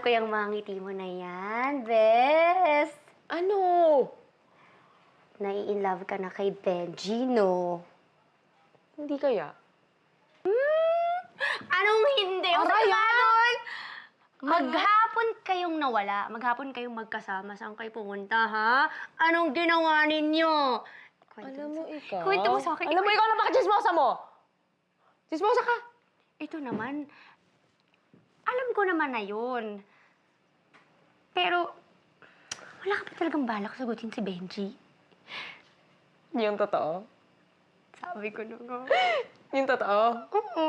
ko yung mga ngiti mo na yan, Bes. Ano? Nai-inlove ka na kay Benji, no? Hindi kaya? Anong hindi? Aray, Doon! Maghapon kayong nawala. Maghapon kayong magkasama. Saan kayo pumunta, ha? Anong ginawa ninyo? Alam mo ikaw? Kwento mo sa akin. Alam mo ikaw na baka chismosa mo? Chismosa ka? Ito naman, alam ko naman na yun. Pero, wala ka pa talagang balak sagutin si Benji. Yung totoo? Sabi ko na nga. Yung totoo? Oo.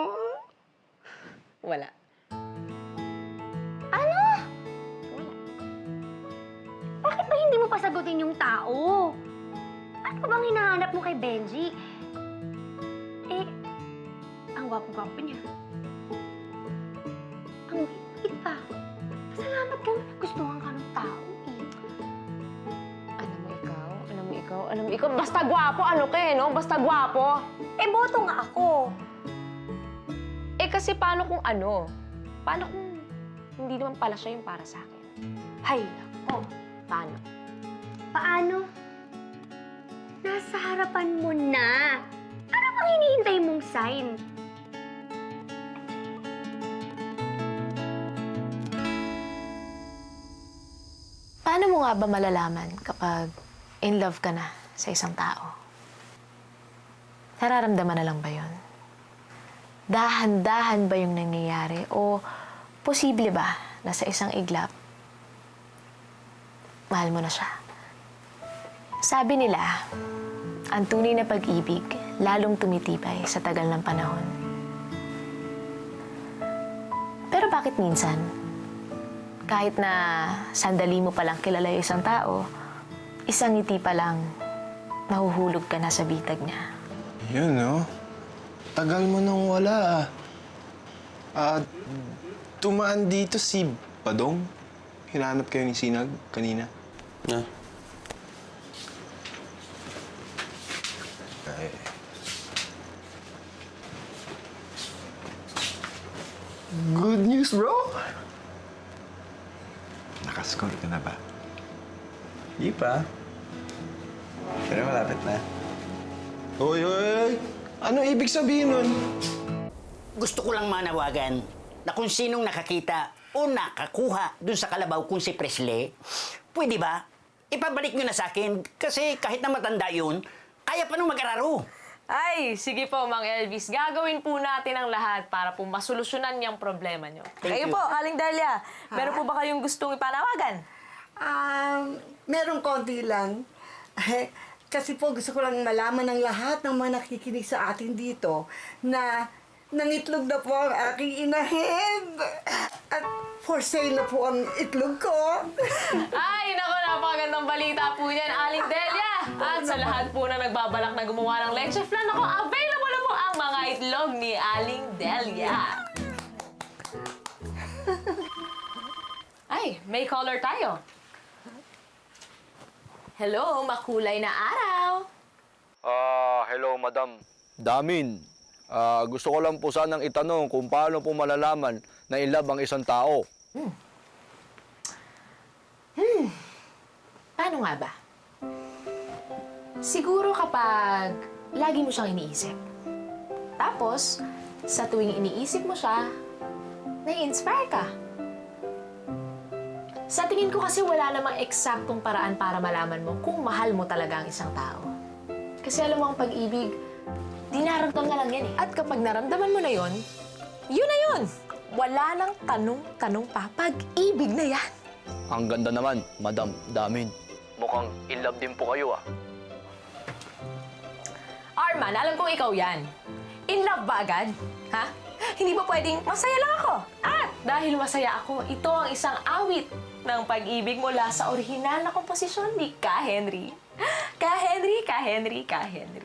Wala. Ano? Bakit ba hindi mo pa sagutin yung tao? Ano ba bang hinahanap mo kay Benji? Eh, ang gwapo-gwapo niya. Ang bait pa. Pasalamat ka na nagustuhan ka ng tao eh. Alam mo ikaw, basta gwapo, ano ka eh, no? Basta gwapo. Eh, boto nga ako. Eh kasi paano kung ano? Paano kung hindi naman pala siya yung para sa akin? Hay, nako. Paano? Paano? Nasa harapan mo na. Ano bang hinihintay mong sign? Paano mo nga ba malalaman kapag in love ka na sa isang tao? Nararamdaman na lang ba yun? Dahan-dahan ba yung nangyayari? O posible ba na sa isang iglap, mahal mo na siya? Sabi nila, ang tunay na pag-ibig lalong tumitibay sa tagal ng panahon. Pero bakit minsan, kahit na sandali mo palang kilala yung isang tao, isang ngiti pa lang, nahuhulog ka na sa bitag niya? Yun, no? Tagal mo nang wala, tumaan dito si Badong. Hinanap kayo ni Sinag kanina. Ah. Ay. Good news, bro! Nakascore ka na ba? Hindi pa. Pero malapit na. Hoy, hoy! Ano ibig sabihin nun? Gusto ko lang manawagan na kung sinong nakakita o nakakuha dun sa kalabaw kung si Presley, pwede ba? Ipabalik nyo na sa akin kasi kahit na matanda yun, kaya pa nung mag-araro. Ay, sige po, Mang Elvis. Gagawin po natin ang lahat para po masolusyonan niyang problema niyo. Thank Kayo you. po, Aling Dahlia. Meron po ba kayong gustong ipanawagan? Merong konti lang. Kasi po gusto ko lang malaman ng lahat ng mga nakikinig sa atin dito na nangitlog na po ang aking inahin. At for sale na po ang itlog ko. Ay, naku, napakagandang balita po yan, Aling Delia. At sa lahat po na nagbabalak na gumawa ng leche flan, ako, available na po ang mga itlog ni Aling Delia. Ay, may caller tayo. Hello, makulay na araw. Hello, madam. Damin. Gusto ko lang po sanang itanong kung paano po malalaman na in love ang isang tao. Paano nga ba? Siguro kapag lagi mo siyang iniisip. Tapos, sa tuwing iniisip mo siya, nai-inspire ka. Sa tingin ko kasi wala namang eksaktong paraan para malaman mo kung mahal mo talaga ang isang tao. Kasi alam mo ang pag-ibig, dinaramdam na lang yan eh. At kapag naramdaman mo na yon, yun na yun! Wala nang tanong-tanong pa, pag-ibig na yan! Ang ganda naman, Madam Damin. Mukhang in love din po kayo, ah. Arman, alam kong ikaw yan. In love ba agad? Ha? Hindi ba pwedeng masaya lang ako? At dahil masaya ako, ito ang isang awit ng pag-ibig mula sa orihinal na komposisyon ni Ka Henry. Ka Henry, Ka Henry, Ka Henry.